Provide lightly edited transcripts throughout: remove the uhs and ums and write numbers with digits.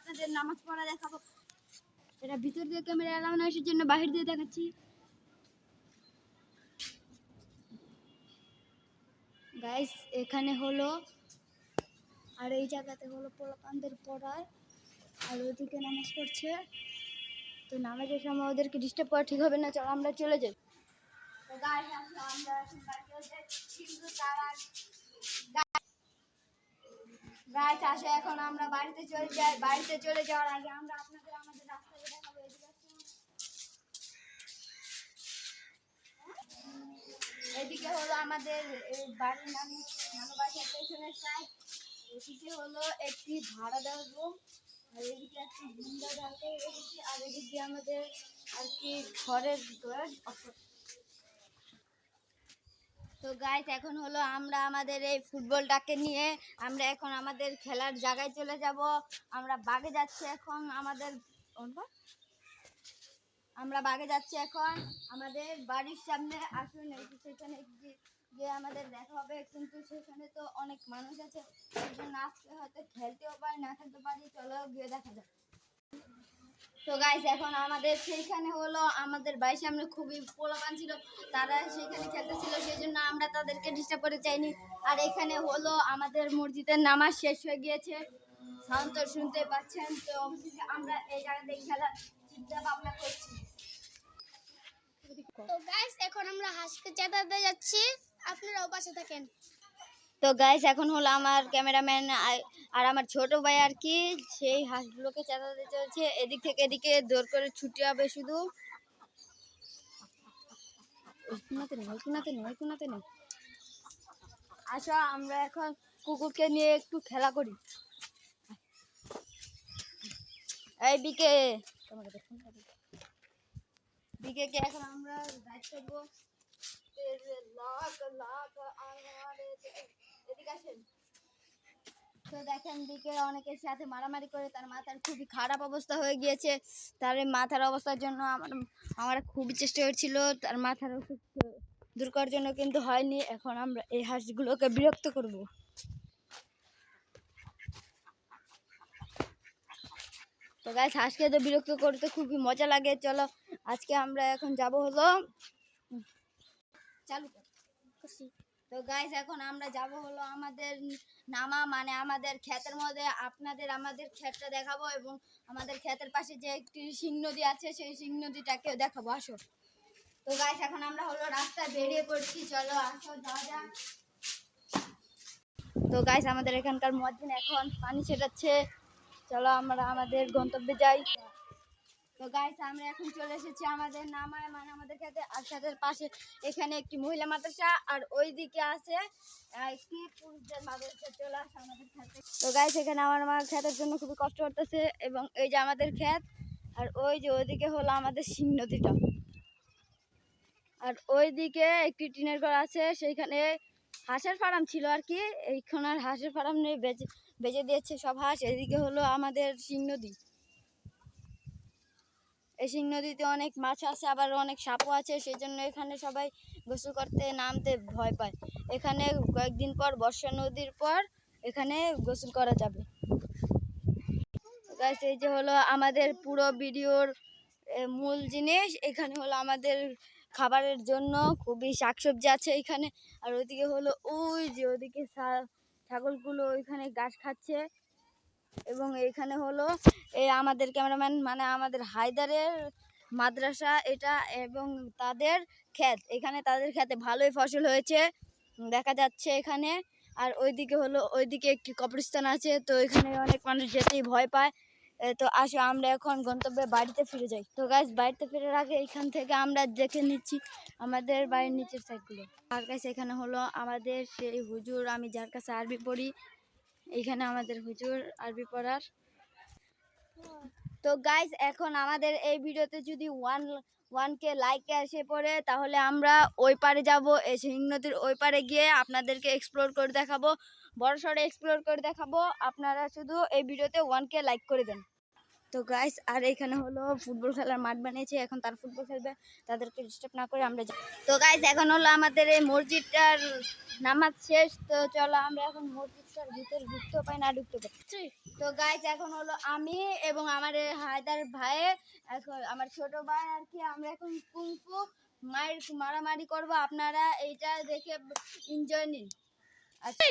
আপনাদের নামাজ পড়া দেখাবো। এটা ভিতর দিয়ে ক্যামেরা এলাও না, সেই জন্য বাহির দিয়ে দেখাচ্ছি। গাইস এখানে হলো, আর এই জায়গাতে হলো পোলাপানদের পড়ার, আর ওইদিকে নামাজ পড়ছে। তো নামাজের সময় ওদেরকে ডিস্টার্ব করা ঠিক হবে না, চলো আমরা চলে যাই। তো গাইস আমরা এখন বাড়িতে যাচ্ছি, কিন্তু তারা গাইস আসে এখন আমরা বাড়িতে চলে যাই। বাড়িতে চলে যাওয়ার আগে আমরা আপনাদের আমাদের রাস্তাটা দেখাবো। এদিকে হলো আমাদের বাড়ির নানু বাসার পেছনের সাইড। এদিকে হলো একটি ভাড়া দেওয়ার রুম, আর এদিকে একটি ভিন্ডা ঢালতে রেখেছি, আর এদিকে আমাদের আর কি ঘরের দোর। তো গাইস এখন হলো আমরা আমাদের এই ফুটবলটাকে নিয়ে আমরা এখন আমাদের খেলার জায়গায় চলে যাব। আমরা বাগে যাচ্ছি এখন, আমরা বাগে যাচ্ছি এখন আমাদের বাড়ির সামনে। আসুন সেখানে গিয়ে আমাদের দেখা হবে, কিন্তু সেখানে তো অনেক মানুষ আছে, সেই জন্য আজকে হয়তো খেলতেও পারি না খেলতে পারি। চলো গিয়ে দেখা যাক। তো গাইস এখন আমাদের সেইখানে হলো আমাদের বাড়ির সামনে খুবই পোলাপান ছিল, তারা সেইখানে খেলতেছিল, সেই জন্য আমরা তাদেরকে ডিস্টার্ব করতে চাইনি। আর এখানে হলো আমাদের মসজিদের নামাজ শেষ হয়ে গিয়েছে, সাউন্ড তো শুনতে পাচ্ছেন। তো অবশেষে আমরা এই জায়গাতে খেলার চিন্তা ভাবনা করছি। তো গাইস এখন আমরা হাঁসকে চাঁদাতে যাচ্ছি, আপনারাও পাশে থাকেন। তো গাইস এখন হলো আমার ক্যামেরাম্যান আর আমার ছোট ভাই আর কি সেই হাঁসগুলোকে চাঁদাতে চলছে। এদিক থেকে এদিকে দৌড় করে ছুটে হবে শুধু। আসো আমরা এখন কুকুরকে নিয়ে একটু খেলা করি। এই বিকে বিকেকে এখন আমরা দায়িত্ব দেবো। এদিকে আসেন। তো দেখেন দিকে অনেকের সাথে মারামারি করে তার মাথার খুবই খারাপ অবস্থা হয়ে গিয়েছে। তার এই মাথার অবস্থার জন্য আমরা খুবই চেষ্টা করছিল তার মাথার অসুখ দূর করার জন্য, কিন্তু হয়নি। এখন আমরা এই হাঁসগুলোকে বিরক্ত করব। তো গাইস হাঁসকে তো বিরক্ত করতে খুবই মজা লাগে। চলো আজকে আমরা এখন যাব হলো চালু করছি। তো গাইস এখন আমরা যাব হলো আমাদের নামা মানে আমাদের ক্ষেতের মধ্যে। আপনাদের আমাদের ক্ষেতটা দেখাবো এবং আমাদের ক্ষেতের পাশে যে একটি সিং নদী আছে সেই সিং নদীটাকে দেখাবো। আসো। তো গাইস এখন আমরা হলো রাস্তায় বেরিয়ে পড়ছি, চলো আসো যাওয়া যাক। তো গাইস আমাদের এখানকার মুয়াজ্জিন এখন পানি ছেটাচ্ছে, চলো আমরা আমাদের গন্তব্যে যাই। তো গাইস আমরা এখন চলে এসেছি আমাদের নামায় মানে আমাদের ক্ষেতে, আর ক্ষেতের পাশে এখানে একটি মহিলা মাদ্রাসা, আর ওই দিকে আছে একটি পুরুষদের মাদ্রাসা। চলে আসে আমাদের ক্ষেতে। তো গাইস এখানে আমার মা ক্ষেতের জন্য খুবই কষ্ট করতেছে, এবং এই যে আমাদের ক্ষেত, আর ওই যে ওইদিকে হলো আমাদের সিং নদীটা, আর ওইদিকে একটি টিনের ঘর আছে, সেইখানে হাঁসের ফার্ম ছিল আর কি। এইখানে আর হাঁসের ফার্ম নেই, বেচে দিয়েছে সব হাঁস। এদিকে হলো আমাদের সিং নদী। এই সিং নদীতে অনেক মাছ আছে, আবার অনেক সাপও আছে, সেই জন্য এখানে সবাই গোসল করতে নামতে ভয় পায়। এখানে কয়েকদিন পর বর্ষা নদীর পর এখানে গোসল করা যাবে। গাইস এই যে হলো আমাদের পুরো ভিডিওর মূল জিনিস। এখানে হলো আমাদের খাবারের জন্য খুবই শাকসবজি আছে এখানে, আর ওইদিকে হলো ওই যে ওইদিকে ছাগলগুলো ওইখানে ঘাস খাচ্ছে। এবং এইখানে হলো আমাদের ক্যামেরাম্যান মানে আমাদের হায়দারের মাদ্রাসা এটা, এবং তাদের ক্ষেত। এখানে তাদের ক্ষেতে ভালোই ফসল হয়েছে দেখা যাচ্ছে এখানে। আর ওইদিকে হলো ওইদিকে একটি কবরস্থান আছে, তো এখানে অনেক মানুষ যেতেই ভয় পায়। তো আসো আমরা এখন গন্তব্যে বাড়িতে ফিরে যাই। তো গাইস বাড়িতে ফেরার আগে এখান থেকে আমরা দেখে নিচ্ছি আমাদের বাড়ির নিচের সাইডগুলো। আর গাইস এখানে হলো আমাদের সেই হুজুর, আমি যার কাছে আরবি পড়ি, এইখানে আমাদের হুজুর আরবি পড়ার। তো গাইস এখন আমাদের এই ভিডিওতে যদি 1K লাইক এসে পড়ে, তাহলে আমরা ওই পারে যাব, এই সিং নদীর ওই পারে গিয়ে আপনাদেরকে এক্সপ্লোর করে দেখাবো, বড় সড়ো এক্সপ্লোর করে দেখাবো। আপনারা শুধু এই ভিডিওতে 1K লাইক করে দেন। তো গাইস আর এখানে হলো ফুটবল খেলার মাঠ বানিয়েছে, এখন তার ফুটবল খেলবে, তাদেরকে ডিস্টার্ব না করে আমরা তো গাইস এখন হলো আমাদের এই মসজিদটার নামাজ শেষ, তো চলো আমরা এখন মসজিদটার ভিতরে ঢুকতে পাই না ঢুকতে পারি। তো গাইস এখন হলো আমি এবং আমার এই হায়দার ভাই, এখন আমার ছোট ভাই আর কি, আমরা এখন কুংফু মারামারি করব, আপনারা এইটা দেখে এনজয় নিন। আচ্ছা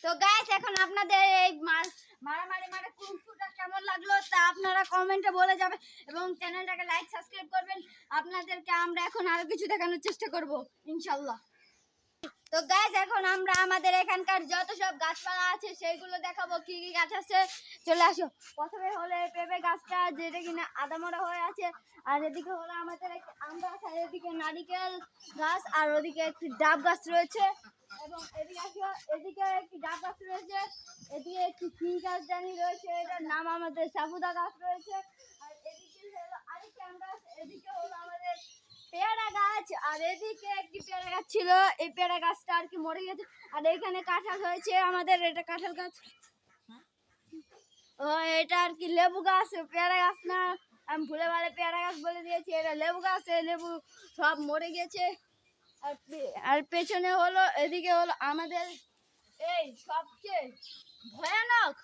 তো গাইস এখন আপনাদের এই মারামারি মানে কুংফুটা কেমন লাগলো তা আপনারা কমেন্টে বলে যাবেন এবং চ্যানেলটাকে লাইক সাবস্ক্রাইব করবেন। আপনাদেরকে আমরা এখন আরো কিছু দেখানোর চেষ্টা করব ইনশাআল্লাহ। তো গাইস এখন আমরা আমাদের এখানকার যত সব গাছপালা আছে সেইগুলো দেখাবো, কি কি গাছ আছে চলে আসো। প্রথমে হলো এই পেঁপে গাছটা, যেটা কিনা আদামরা হয়ে আছে, আর এদিকে হলো আমাদের আম গাছ, আর এদিকে নারিকেল গাছ, আর ওদিকে একটি ডাব গাছ রয়েছে, এবং এদিকে আসো, এদিকে একটি ডাব গাছ রয়েছে, এদিকে একটি কি গাছ জানি রয়েছে, এটার নাম আমাদের সাবুদা গাছ রয়েছে, আর এদিকে হলো আরেকটি আম গাছ, এদিকে হলো আমাদের পেয়ারা গাছ, আর এদিকে একটি পেয়ারা গাছ ছিল, এই পেয়ারা গাছটা আর কি মরে গেছে, আর এখানে কাঁঠাল হয়েছে আমাদের, এটা কাঁঠাল গাছ, ও এটা আর কি লেবু গাছ, পেয়ারা গাছ না, আমি ভুলে ভালে পেয়ারা গাছ বলে দিয়েছি, এটা লেবু গাছ, এই লেবু সব মরে গেছে। আর পেছনে হলো এদিকে হলো আমাদের এই সবচেয়ে ভয়ানক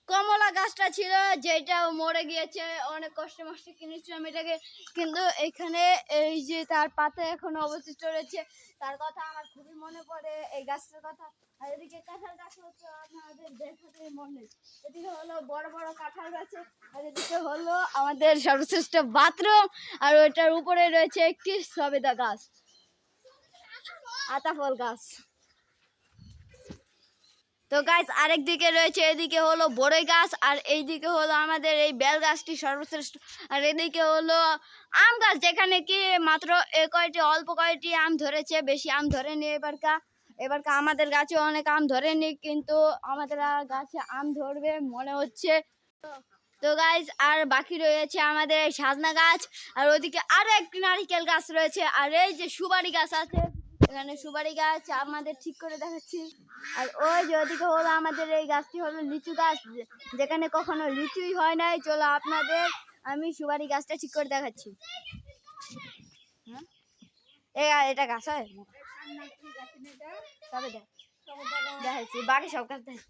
কমলা গাছটা ছিল, যেটা মরে গিয়েছে, অনেক কষ্টে মষ্টে কিনেছিলাম এটাকে, কিন্তু এখানে এই যে তার পাতা এখন অবশিষ্ট রয়েছে, তার কথা আমার খুবই মনে পড়ে, এই গাছটার কথা। আর এদিকে কাঁঠাল গাছ হচ্ছে আপনাদের দেখাতে মনে, এদিকে হলো বড় বড় কাঁঠাল গাছ, আর এদিকে হলো আমাদের সর্বশ্রেষ্ঠ বাথরুম, আর ওইটার উপরে রয়েছে একটি সবেদা গাছ, আতাফল গাছ। তো গাইস আরেক দিকে রয়েছে, এদিকে হলো বড়ই গাছ, আর এইদিকে হলো আমাদের এই বেল গাছটি সর্বশ্রেষ্ঠ, আর এদিকে হলো আম গাছ, যেখানে কি মাত্র কয়টি অল্প কয়টি আম ধরেছে, বেশি আম ধরেনি এবারকা আমাদের গাছে অনেক আম ধরেনি, কিন্তু আমাদের গাছে আম ধরবে মনে হচ্ছে। তো গাইস আর বাকি রয়েছে আমাদের সাজনা গাছ, আর ওদিকে আরো একটি নারিকেল গাছ রয়েছে, আর এই যে সুপারি গাছ আছে, এখানে সুপারি গাছ আমাদের ঠিক করে দেখাচ্ছি, আর ওই যে ওদিকে হলো আমাদের এই গাছটি হলো লিচু গাছ, যেখানে কখনো লিচুই হয় নাই। চলো আপনাদের আমি সুপারি গাছটা ঠিক করে দেখাচ্ছি। হ্যাঁ এটা গাছ হয় তবে দেখাচ্ছি, বাকি সব গাছ দেখ।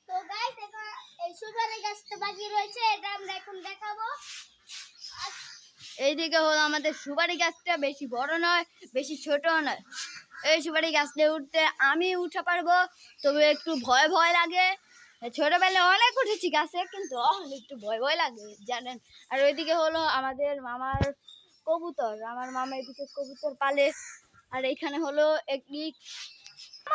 তো গাইস এখন এই সুপারি গাছটা বাকি রয়েছে, এটা আমরা এখন দেখাবো। এইদিকে হলো আমাদের সুপারি গাছটা, বেশি বড় নয় বেশি ছোটও নয়, এই সুপারি গাছটা উঠতে আমি উঠে পারবো, তবে একটু ভয় ভয় লাগে, ছোটবেলায় অনেক উঠেছি গাছে, কিন্তু একটু ভয় ভয় লাগে জানেন। আর ওইদিকে হলো আমাদের মামার কবুতর, আমার মামা এদিকে কবুতর পালে, আর এইখানে হলো একটি,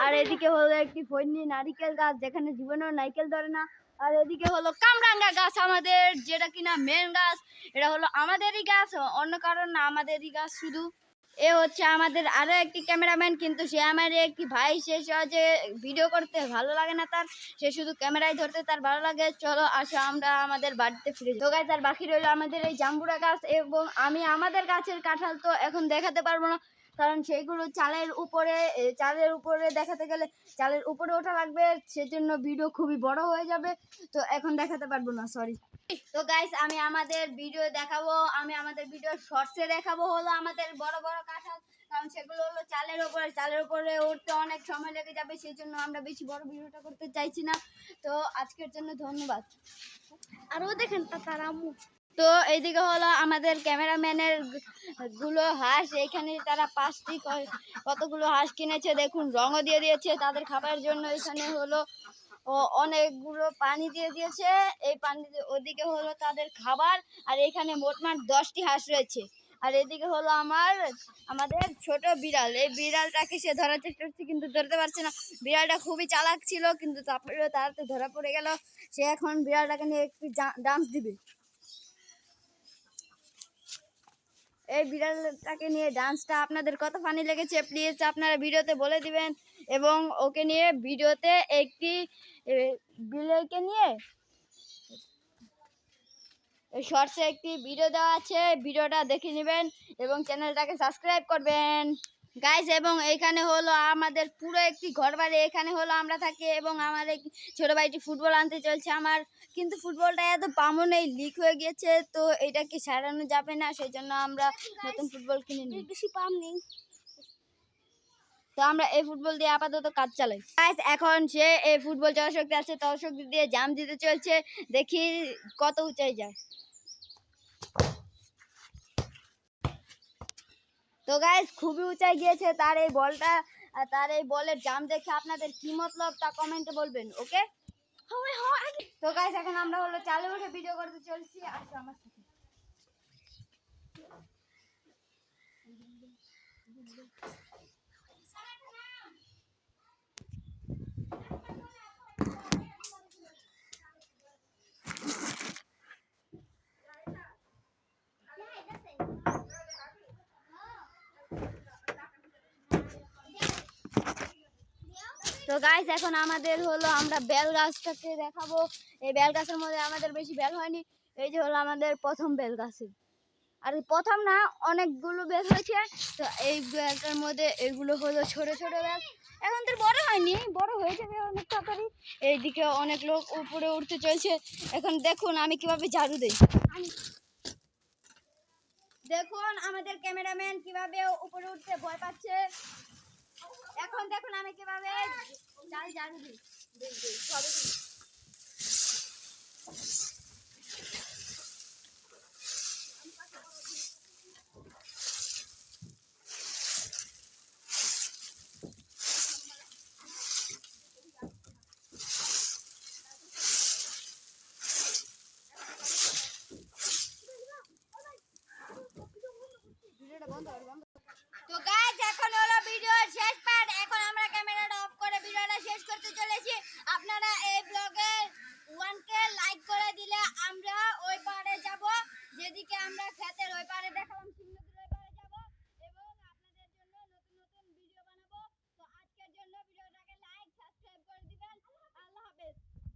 আর এদিকে হলো একটি ফৈনি নারিকেল গাছ, যেখানে জীবনেও নারকেল ধরে না, আর এদিকে হলো কামরাঙ্গা গাছ আমাদের, যেটা কিনা মেন গাছ, এটা হলো আমাদেরই গাছ, অন্য কারণ না, আমাদেরই গাছ শুধু। এ হচ্ছে আমাদের আরো একটি ক্যামেরাম্যান, কিন্তু সে আমার একটি ভাই, সে সহজে ভিডিও করতে ভালো লাগে না তার, সে শুধু ক্যামেরায় ধরতে তার ভালো লাগে। চলো আসো আমরা আমাদের বাড়িতে ফিরে যাই। তো গাছ আর বাকি রইলো আমাদের এই জাম্বুরা গাছ, এবং আমি আমাদের গাছের কাঁঠাল তো এখন দেখাতে পারবো না, কারণ সেইগুলো চালের উপরে দেখাতে গেলে চালের উপরে ওঠা লাগবে, সেজন্য ভিডিও খুবই বড় হয়ে যাবে, তো এখন দেখাতে পারবো না, সরি। তো গাইস আমি আমাদের ভিডিও দেখাবো, আমি আমাদের ভিডিও শর্টসে দেখাবো হলো আমাদের বড় বড় কাঁঠাল, কারণ সেগুলো হলো চালের উপরে উঠতে অনেক সময় লেগে যাবে, সেই জন্য আমরা বেশি বড় ভিডিওটা করতে চাইছি না। তো আজকের জন্য ধন্যবাদ। আরও দেখেন তার আম্মু। তো এইদিকে হলো আমাদের ক্যামেরাম্যানের গুলো হাঁস, এখানে তারা 5টি কতগুলো হাঁস কিনেছে, দেখুন রঙও দিয়ে দিয়েছে তাদের খাবার জন্য। এখানে হলো অনেকগুলো পানি দিয়ে দিয়েছে, এই পানি ওদিকে হলো তাদের খাবার। আর এখানে মোটমাট 10টি হাঁস রয়েছে। আর এদিকে হলো আমাদের ছোট বিড়াল, এই বিড়ালটাকে সে ধরার চেষ্টা করছে কিন্তু ধরতে পারছে না। বিড়ালটা খুবই চালাক ছিল কিন্তু তারপরে তাড়াতাড়ি ধরা পড়ে গেল। সে এখন বিড়ালটাকে নিয়ে একটু ডান্স দিবে। এই বিড়ালটাকে নিয়ে ডান্সটা আপনাদের কত ফানি লেগেছে প্লিজ আপনারা ভিডিওতে বলে দিবেন। এবং ওকে নিয়ে ভিডিওতে একটি বিড়ালকে নিয়ে শর্টসে একটি ভিডিও দেওয়া আছে, ভিডিওটা দেখে নেবেন এবং চ্যানেলটাকে সাবস্ক্রাইব করবেন গাইস। এবং এখানে হলো আমাদের পুরো একটি ঘর বাড়ি, এখানে হলো আমরা থাকি এবং আমার এই ছোট ভাইটি ফুটবল আনতে চলছে আমার, কিন্তু ফুটবলটা এত পামো নেই, লিক হয়ে গিয়েছে, তো এটাকে সারানো যাবে না, সেই জন্য আমরা নতুন ফুটবল কিনে নিই। বেশি পাম নেই, তো আমরা এই ফুটবল দিয়ে আপাতত কাজ চালাই গাইস। এখন সে এই ফুটবল জনশক্তি আছে, তশক্তি দিয়ে জাম দিতে চলছে, দেখি কত উঁচাই যায়। তো গাইস খুবই উঁচাই গিয়েছে তার এই বলটা, আর তার এই বলের জাম দেখে আপনাদের কি মতলব তা কমেন্টে বলবেন, ওকে? তো গাইস এখন আমরা হলো চালে উঠে ভিডিও করতে চলছি, আসো আমার সাথে। তো গাইস এখন আমাদের হলো আমরা বেল গাছটাকে দেখাবো। এই বেল গাছের মধ্যে আমাদের বেশি বেল হয়নি, এই যে হলো আমাদের প্রথম বেল গাছে। আর প্রথম না, অনেকগুলো বেল হয়েছে। তো এই বেলটার মধ্যে এগুলো হলো ছোট ছোট বেল, এখন তো বড় হয়নি, বড় হয়ে যাবে অনেক তাড়াতাড়ি। এইদিকে অনেক লোক উপরে উঠতে চলছে, এখন দেখুন আমি কিভাবে ঝাড়ু দিই। দেখুন আমাদের ক্যামেরাম্যান কিভাবে উপরে উঠতে ভয় পাচ্ছে। এখন দেখুন আমি কিভাবে ঝাড়ু দিই। ভিডিওটা বন্ধ